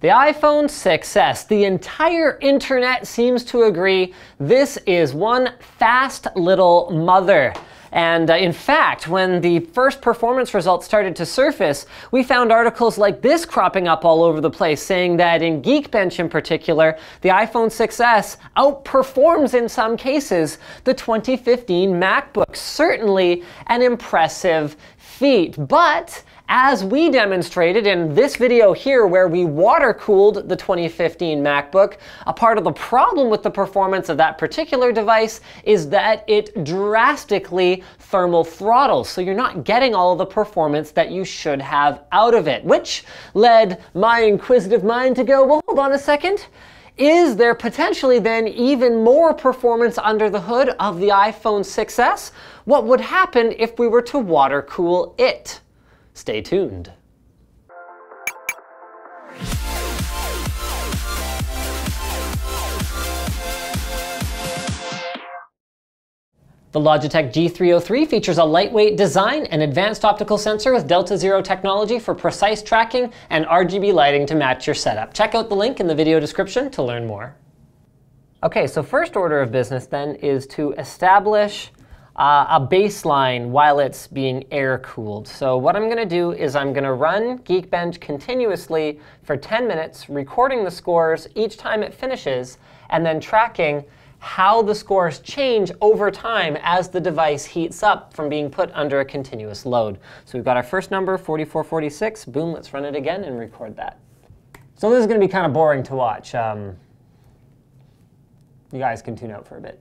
The iPhone 6s, the entire internet seems to agree this is one fast little mother. And in fact, when the first performance results started to surface, we found articles like this cropping up all over the place saying that in Geekbench in particular, the iPhone 6s outperforms in some cases the 2015 MacBook. Certainly an impressive feat, but as we demonstrated in this video here where we water-cooled the 2015 MacBook, a part of the problem with the performance of that particular device is that it drastically thermal throttles, so you're not getting all of the performance that you should have out of it, which led my inquisitive mind to go, well, hold on a second. Is there potentially then even more performance under the hood of the iPhone 6s? What would happen if we were to water-cool it? Stay tuned. The Logitech G303 features a lightweight design, an advanced optical sensor with Delta Zero technology for precise tracking, and RGB lighting to match your setup. Check out the link in the video description to learn more. Okay, so first order of business then is to establish a baseline while it's being air-cooled. So what I'm going to do is I'm going to run Geekbench continuously for 10 minutes, recording the scores each time it finishes, and then tracking how the scores change over time as the device heats up from being put under a continuous load. So we've got our first number, 4446. Boom, let's run it again and record that. So this is going to be kind of boring to watch. You guys can tune out for a bit.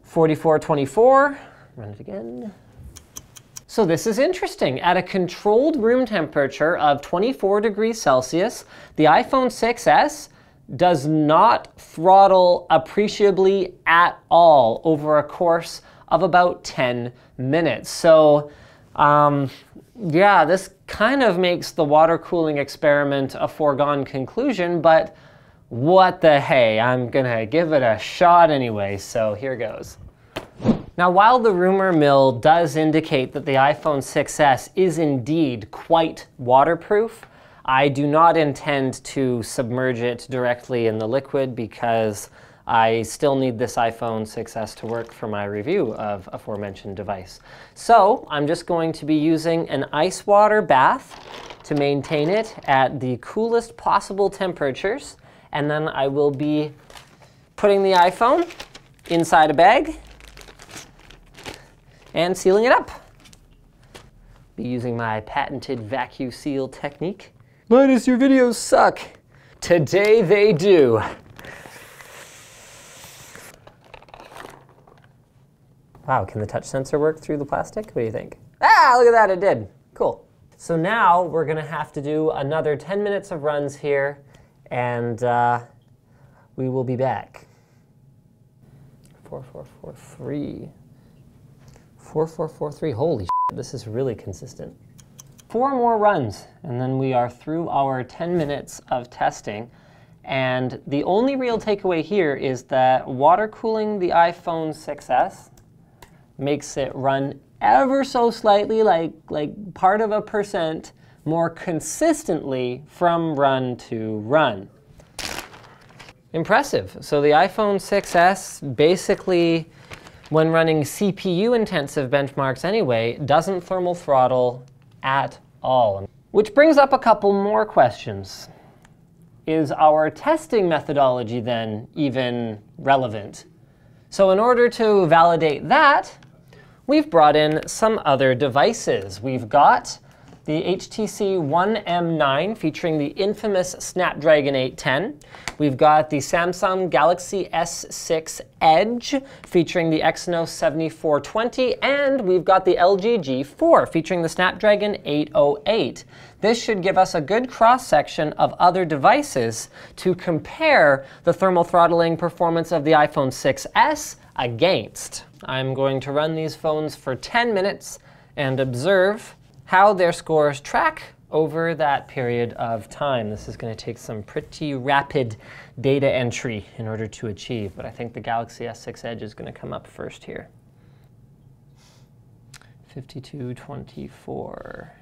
4424. Run it again. So this is interesting. At a controlled room temperature of 24 degrees Celsius, the iPhone 6s does not throttle appreciably at all over a course of about 10 minutes. So yeah, this kind of makes the water cooling experiment a foregone conclusion, but what the hey, I'm gonna give it a shot anyway, so here goes. Now, while the rumor mill does indicate that the iPhone 6s is indeed quite waterproof, I do not intend to submerge it directly in the liquid because I still need this iPhone 6s to work for my review of aforementioned device. So I'm just going to be using an ice water bath to maintain it at the coolest possible temperatures, and then I will be putting the iPhone inside a bag and sealing it up. Be using my patented vacuum seal technique. Linus, your videos suck. Today they do. Wow, can the touch sensor work through the plastic? What do you think? Ah, look at that, it did. Cool. So now we're gonna have to do another 10 minutes of runs here, and we will be back. 4443. 4443, holy shit, this is really consistent. 4 more runs, and then we are through our 10 minutes of testing. And the only real takeaway here is that water cooling the iPhone 6s makes it run ever so slightly, like part of a percent, more consistently from run to run. Impressive. So the iPhone 6s basically, when running CPU-intensive benchmarks anyway, doesn't thermal throttle at all. Which brings up a couple more questions. Is our testing methodology then even relevant? So in order to validate that, we've brought in some other devices. We've got the HTC One M9 featuring the infamous Snapdragon 810. We've got the Samsung Galaxy S6 Edge featuring the Exynos 7420, and we've got the LG G4 featuring the Snapdragon 808. This should give us a good cross-section of other devices to compare the thermal throttling performance of the iPhone 6s against. I'm going to run these phones for 10 minutes and observe how their scores track over that period of time. This is going to take some pretty rapid data entry in order to achieve, but I think the Galaxy S6 Edge is going to come up first here. 5224.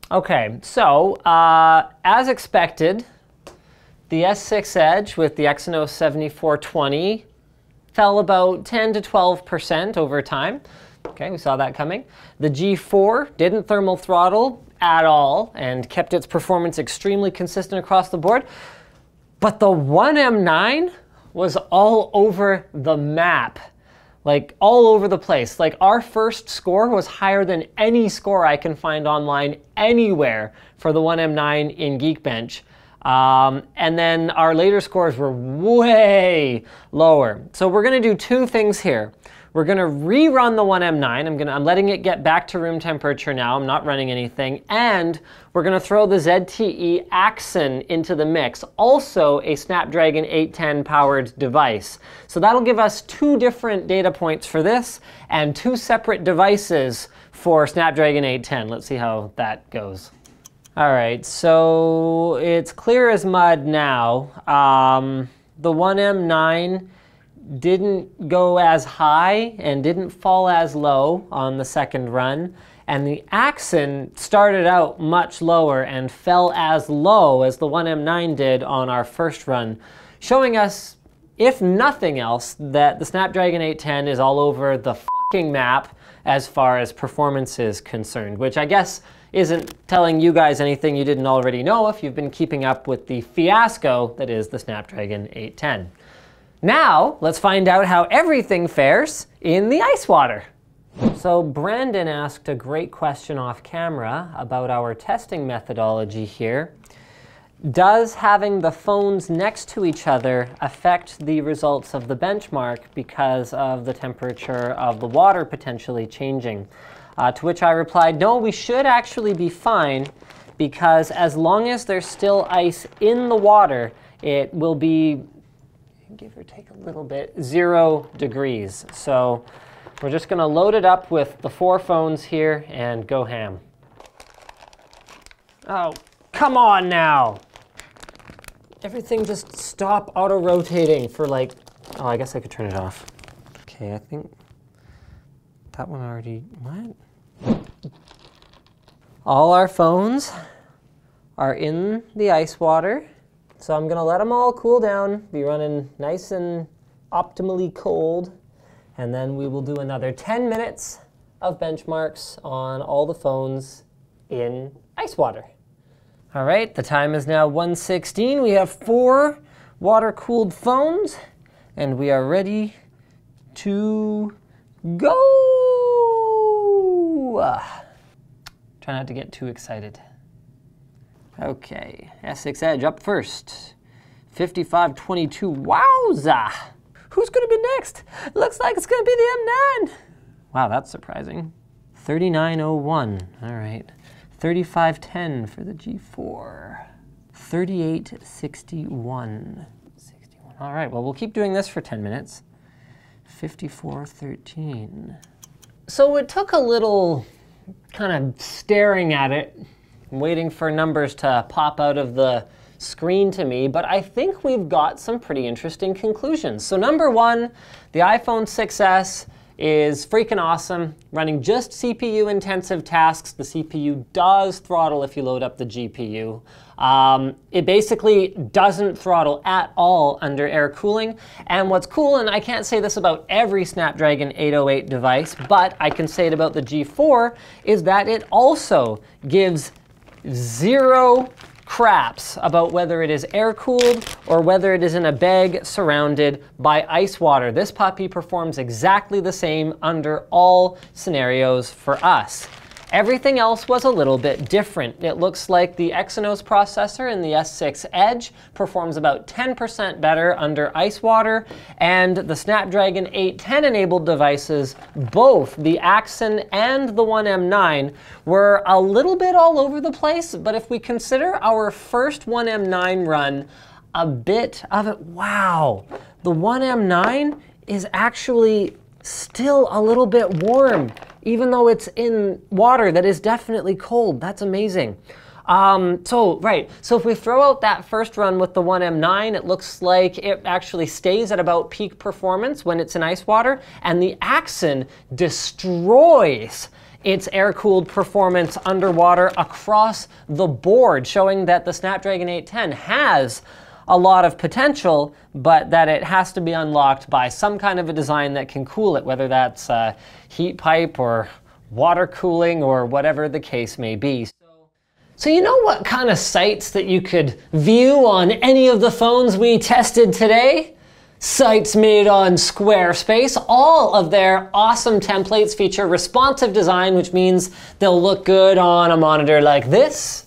Okay, so as expected, the S6 Edge with the Exynos 7420 fell about 10 to 12% over time. Okay, we saw that coming. The G4 didn't thermal throttle at all and kept its performance extremely consistent across the board. But the One M9 was all over the map. Like all over the place. Like our first score was higher than any score I can find online anywhere for the One M9 in Geekbench. And then our later scores were way lower. So we're gonna do two things here. We're gonna rerun the One M9. I'm letting it get back to room temperature now. I'm not running anything. And we're gonna throw the ZTE Axon into the mix. Also a Snapdragon 810 powered device. So that'll give us two different data points for this and two separate devices for Snapdragon 810. Let's see how that goes. All right, so it's clear as mud now. The One M9 didn't go as high and didn't fall as low on the second run. And the Axon started out much lower and fell as low as the One M9 did on our first run, showing us, if nothing else, that the Snapdragon 810 is all over the fucking map as far as performance is concerned, which I guess isn't telling you guys anything you didn't already know if you've been keeping up with the fiasco that is the Snapdragon 810. Now, let's find out how everything fares in the ice water. So Brandon asked a great question off camera about our testing methodology here. Does having the phones next to each other affect the results of the benchmark because of the temperature of the water potentially changing? To which I replied, no, we should actually be fine because as long as there's still ice in the water, it will be, give or take a little bit, 0 degrees. So we're just gonna load it up with the 4 phones here and go ham. Oh, come on now. Everything just stop auto-rotating for like, oh, I guess I could turn it off. Okay, I think that one already, what? All our phones are in the ice water. So I'm gonna let them all cool down, be running nice and optimally cold, and then we will do another 10 minutes of benchmarks on all the phones in ice water. All right, the time is now 1:16. We have 4 water-cooled phones, and we are ready to go. Try not to get too excited. Okay, S6 Edge up first. 5522, wowza! Who's gonna be next? Looks like it's gonna be the M9. Wow, that's surprising. 3901, all right. 3510 for the G4. 3861. All right, well, we'll keep doing this for 10 minutes. 5413. So it took a little kind of staring at it, waiting for numbers to pop out of the screen to me, but I think we've got some pretty interesting conclusions. So number one, the iPhone 6S is freaking awesome, running just CPU intensive tasks. The CPU does throttle if you load up the GPU. It basically doesn't throttle at all under air cooling. And what's cool, and I can't say this about every Snapdragon 808 device, but I can say it about the G4, is that it also gives 0 craps about whether it is air-cooled or whether it is in a bag surrounded by ice water. This puppy performs exactly the same under all scenarios for us. Everything else was a little bit different. It looks like the Exynos processor in the S6 Edge performs about 10% better under ice water, and the Snapdragon 810 enabled devices, both the Axon and the One M9, were a little bit all over the place, but if we consider our first One M9 run, a bit of it, wow, the One M9 is actually still a little bit warm, even though it's in water that is definitely cold. That's amazing. So if we throw out that first run with the One M9, it looks like it actually stays at about peak performance when it's in ice water, and the Axon destroys its air-cooled performance underwater across the board, showing that the Snapdragon 810 has a lot of potential, but that it has to be unlocked by some kind of a design that can cool it, whether that's a heat pipe or water cooling or whatever the case may be. So you know what kind of sites that you could view on any of the phones we tested today? Sites made on Squarespace. All of their awesome templates feature responsive design, which means they'll look good on a monitor like this,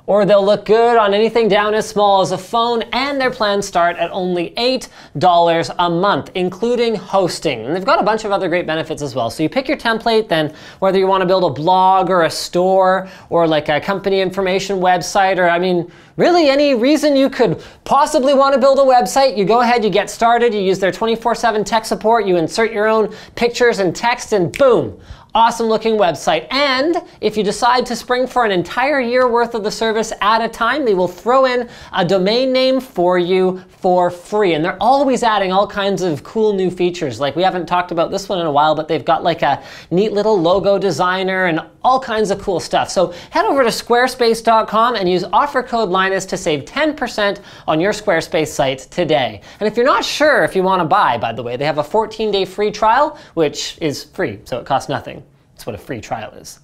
or they'll look good on anything down as small as a phone, and their plans start at only $8 a month, including hosting. And they've got a bunch of other great benefits as well. So you pick your template, then whether you want to build a blog or a store or like a company information website, or I mean, really any reason you could possibly want to build a website, you go ahead, you get started, you use their 24/7 tech support, you insert your own pictures and text, and boom, awesome looking website. And if you decide to spring for an entire year worth of the service at a time, they will throw in a domain name for you for free. And they're always adding all kinds of cool new features. Like, we haven't talked about this one in a while, but they've got like a neat little logo designer and all kinds of cool stuff. So head over to squarespace.com and use offer code Linus to save 10% on your Squarespace site today. And if you're not sure if you want to buy, by the way, they have a 14-day free trial, which is free, so it costs nothing. That's what a free trial is.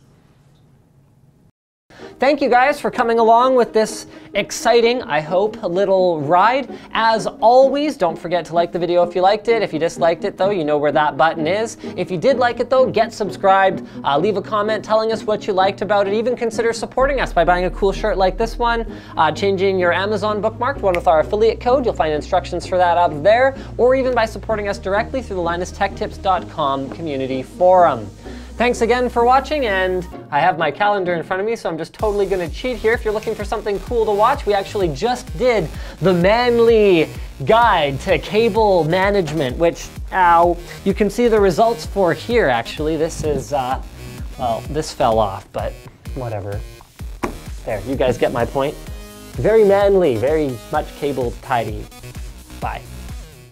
Thank you guys for coming along with this exciting, I hope, little ride. As always, don't forget to like the video if you liked it. If you disliked it though, you know where that button is. If you did like it though, get subscribed, leave a comment telling us what you liked about it. Even consider supporting us by buying a cool shirt like this one, changing your Amazon bookmark to one with our affiliate code. You'll find instructions for that up there, or even by supporting us directly through the LinusTechTips.com community forum. Thanks again for watching, and I have my calendar in front of me, so I'm just totally gonna cheat here. If you're looking for something cool to watch, we actually just did the Manly Guide to Cable Management, which, you can see the results for here, actually. This is, well, this fell off, but whatever. There, you guys get my point. Very manly, very much cable tidy. Bye.